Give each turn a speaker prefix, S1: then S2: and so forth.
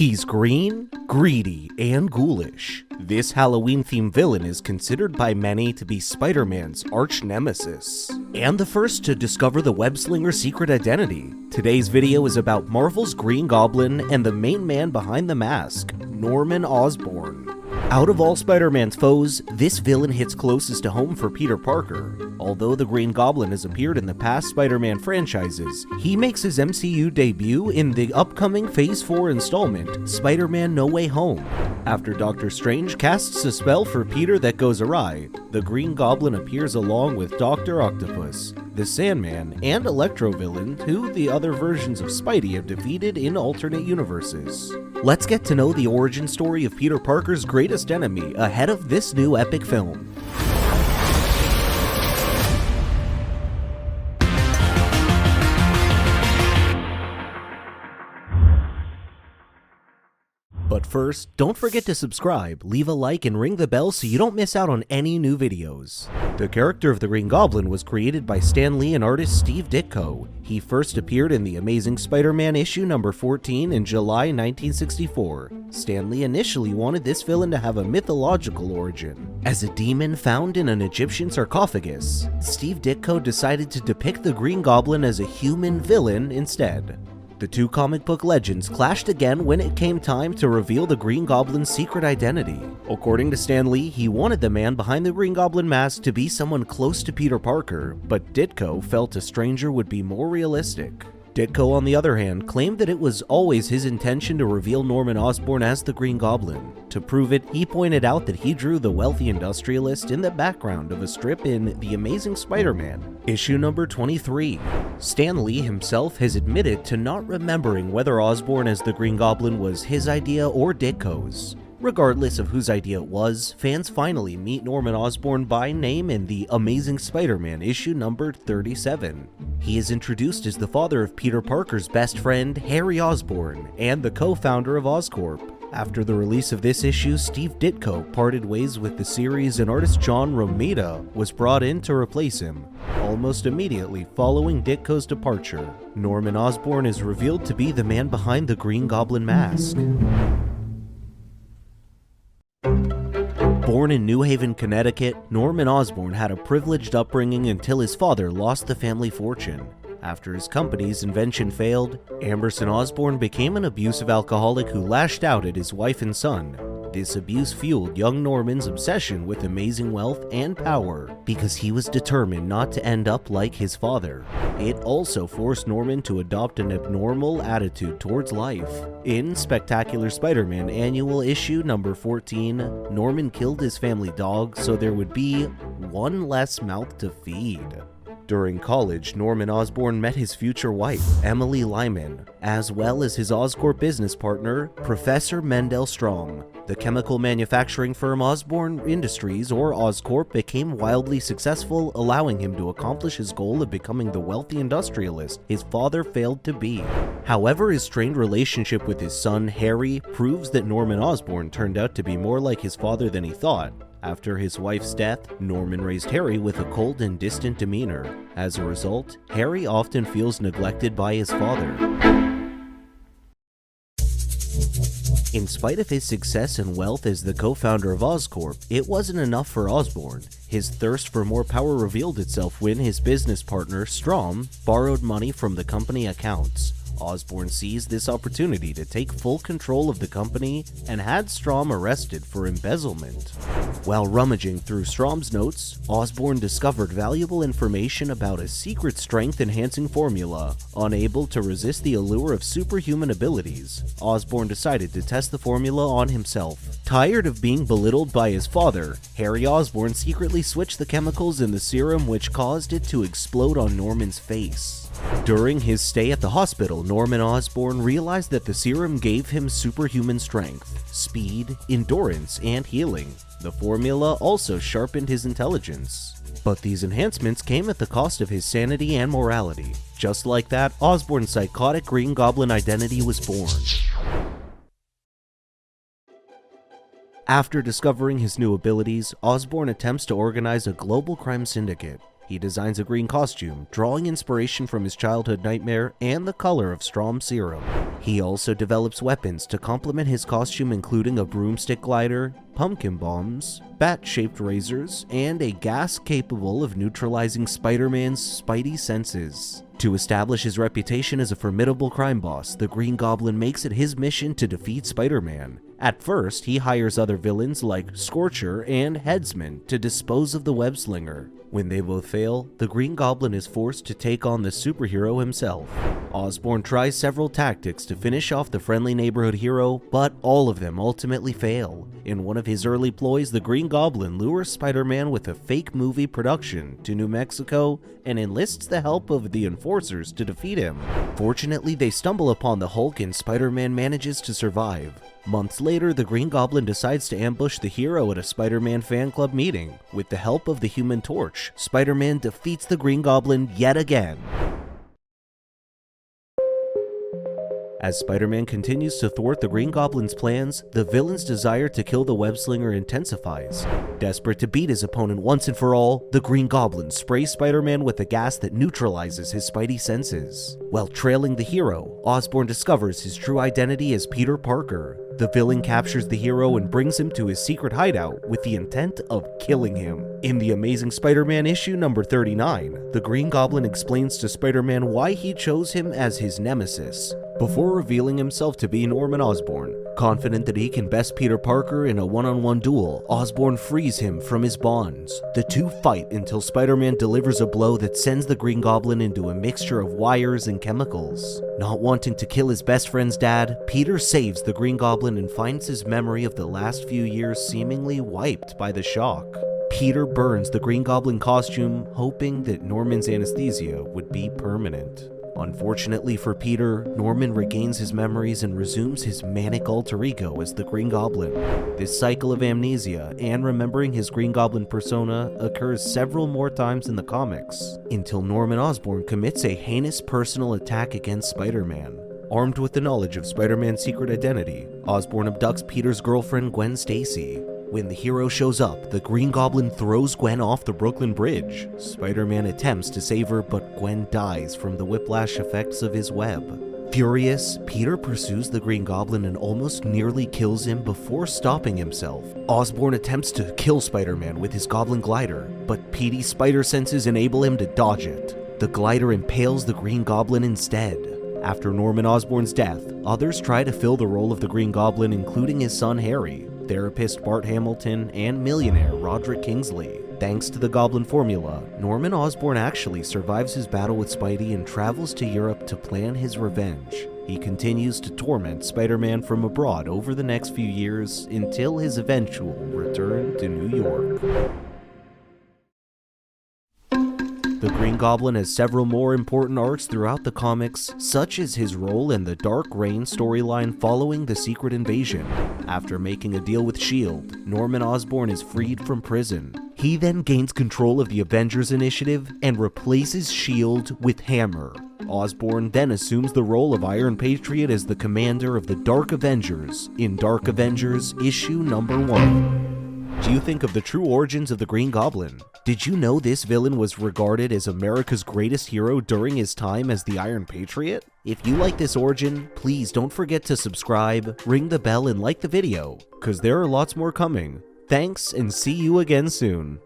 S1: He's green, greedy, and ghoulish. This Halloween-themed villain is considered by many to be Spider-Man's arch-nemesis, and the first to discover the webslinger's secret identity. Today's video is about Marvel's Green Goblin and the main man behind the mask, Norman Osborn. Out of all Spider-Man's foes, this villain hits closest to home for Peter Parker. Although the Green Goblin has appeared in the past Spider-Man franchises, he makes his MCU debut in the upcoming Phase 4 installment, Spider-Man No Way Home. After Doctor Strange casts a spell for Peter that goes awry, the Green Goblin appears along with Doctor Octopus, the Sandman, and Electro villain who the other versions of Spidey have defeated in alternate universes. Let's get to know the origin story of Peter Parker's greatest enemy ahead of this new epic film. But first, don't forget to subscribe, leave a like, and ring the bell so you don't miss out on any new videos. The character of the Green Goblin was created by Stan Lee and artist Steve Ditko. He first appeared in The Amazing Spider-Man issue number 14 in July 1964. Stan Lee initially wanted this villain to have a mythological origin, as a demon found in an Egyptian sarcophagus. Steve Ditko decided to depict the Green Goblin as a human villain instead. The two comic book legends clashed again when it came time to reveal the Green Goblin's secret identity. According to Stan Lee, he wanted the man behind the Green Goblin mask to be someone close to Peter Parker, but Ditko felt a stranger would be more realistic. Ditko, on the other hand, claimed that it was always his intention to reveal Norman Osborn as the Green Goblin. To prove it, he pointed out that he drew the wealthy industrialist in the background of a strip in The Amazing Spider-Man, issue number 23. Stan Lee himself has admitted to not remembering whether Osborn as the Green Goblin was his idea or Ditko's. Regardless of whose idea it was, fans finally meet Norman Osborn by name in The Amazing Spider-Man issue number 37. He is introduced as the father of Peter Parker's best friend, Harry Osborn, and the co-founder of Oscorp. After the release of this issue, Steve Ditko parted ways with the series and artist John Romita was brought in to replace him. Almost immediately following Ditko's departure, Norman Osborn is revealed to be the man behind the Green Goblin mask. Born in New Haven, Connecticut, Norman Osborn had a privileged upbringing until his father lost the family fortune. After his company's invention failed, Amberson Osborn became an abusive alcoholic who lashed out at his wife and son. This abuse fueled young Norman's obsession with amazing wealth and power because he was determined not to end up like his father. It also forced Norman to adopt an abnormal attitude towards life. In Spectacular Spider-Man Annual Issue number 14, Norman killed his family dog so there would be one less mouth to feed. During college, Norman Osborn met his future wife, Emily Lyman, as well as his Oscorp business partner, Professor Mendel Strong. The chemical manufacturing firm Osborn Industries, or Oscorp, became wildly successful, allowing him to accomplish his goal of becoming the wealthy industrialist his father failed to be. However, his strained relationship with his son, Harry, proves that Norman Osborn turned out to be more like his father than he thought. After his wife's death, Norman raised Harry with a cold and distant demeanor. As a result, Harry often feels neglected by his father. In spite of his success and wealth as the co-founder of Oscorp, it wasn't enough for Osborn. His thirst for more power revealed itself when his business partner, Strom, borrowed money from the company accounts. Osborn seized this opportunity to take full control of the company and had Strom arrested for embezzlement. While rummaging through Strom's notes, Osborn discovered valuable information about a secret strength-enhancing formula. Unable to resist the allure of superhuman abilities, Osborn decided to test the formula on himself. Tired of being belittled by his father, Harry Osborn secretly switched the chemicals in the serum, which caused it to explode on Norman's face. During his stay at the hospital, Norman Osborn realized that the serum gave him superhuman strength, speed, endurance, and healing. The formula also sharpened his intelligence. But these enhancements came at the cost of his sanity and morality. Just like that, Osborn's psychotic Green Goblin identity was born. After discovering his new abilities, Osborn attempts to organize a global crime syndicate. He designs a green costume, drawing inspiration from his childhood nightmare and the color of Strom serum. He also develops weapons to complement his costume, including a broomstick glider, pumpkin bombs, bat-shaped razors, and a gas capable of neutralizing Spider-Man's Spidey senses. To establish his reputation as a formidable crime boss, the Green Goblin makes it his mission to defeat Spider-Man. At first, he hires other villains like Scorcher and Headsman to dispose of the webslinger. When they both fail, the Green Goblin is forced to take on the superhero himself. Osborn tries several tactics to finish off the friendly neighborhood hero, but all of them ultimately fail. In one of his early ploys, the Green Goblin lures Spider-Man with a fake movie production to New Mexico and enlists the help of the enforcers to defeat him. Fortunately, they stumble upon the Hulk and Spider-Man manages to survive. Months later, the Green Goblin decides to ambush the hero at a Spider-Man fan club meeting. With the help of the Human Torch, Spider-Man defeats the Green Goblin yet again. As Spider-Man continues to thwart the Green Goblin's plans, the villain's desire to kill the webslinger intensifies. Desperate to beat his opponent once and for all, the Green Goblin sprays Spider-Man with a gas that neutralizes his Spidey senses. While trailing the hero, Osborn discovers his true identity as Peter Parker. The villain captures the hero and brings him to his secret hideout with the intent of killing him. In the Amazing Spider-Man issue number 39, the Green Goblin explains to Spider-Man why he chose him as his nemesis, before revealing himself to be Norman Osborn. Confident that he can best Peter Parker in a one-on-one duel, Osborn frees him from his bonds. The two fight until Spider-Man delivers a blow that sends the Green Goblin into a mixture of wires and chemicals. Not wanting to kill his best friend's dad, Peter saves the Green Goblin and finds his memory of the last few years seemingly wiped by the shock. Peter burns the Green Goblin costume, hoping that Norman's anesthesia would be permanent. Unfortunately for Peter, Norman regains his memories and resumes his manic alter ego as the Green Goblin. This cycle of amnesia and remembering his Green Goblin persona occurs several more times in the comics, until Norman Osborn commits a heinous personal attack against Spider-Man. Armed with the knowledge of Spider-Man's secret identity, Osborn abducts Peter's girlfriend Gwen Stacy. When the hero shows up, the Green Goblin throws Gwen off the Brooklyn Bridge. Spider-Man attempts to save her, but Gwen dies from the whiplash effects of his web. Furious, Peter pursues the Green Goblin and almost nearly kills him before stopping himself. Osborn attempts to kill Spider-Man with his Goblin glider, but Petey's spider senses enable him to dodge it. The glider impales the Green Goblin instead. After Norman Osborn's death, others try to fill the role of the Green Goblin, including his son Harry, therapist Bart Hamilton, and millionaire Roderick Kingsley. Thanks to the Goblin formula, Norman Osborn actually survives his battle with Spidey and travels to Europe to plan his revenge. He continues to torment Spider-Man from abroad over the next few years until his eventual return to New York. The Green Goblin has several more important arcs throughout the comics, such as his role in the Dark Reign storyline following the Secret Invasion. After making a deal with S.H.I.E.L.D., Norman Osborn is freed from prison. He then gains control of the Avengers Initiative and replaces S.H.I.E.L.D. with Hammer. Osborn then assumes the role of Iron Patriot as the commander of the Dark Avengers in Dark Avengers issue number 1. Do you think of the true origins of the Green Goblin? Did you know this villain was regarded as America's greatest hero during his time as the Iron Patriot? If you like this origin, please don't forget to subscribe, ring the bell, and like the video, cause there are lots more coming. Thanks, and see you again soon.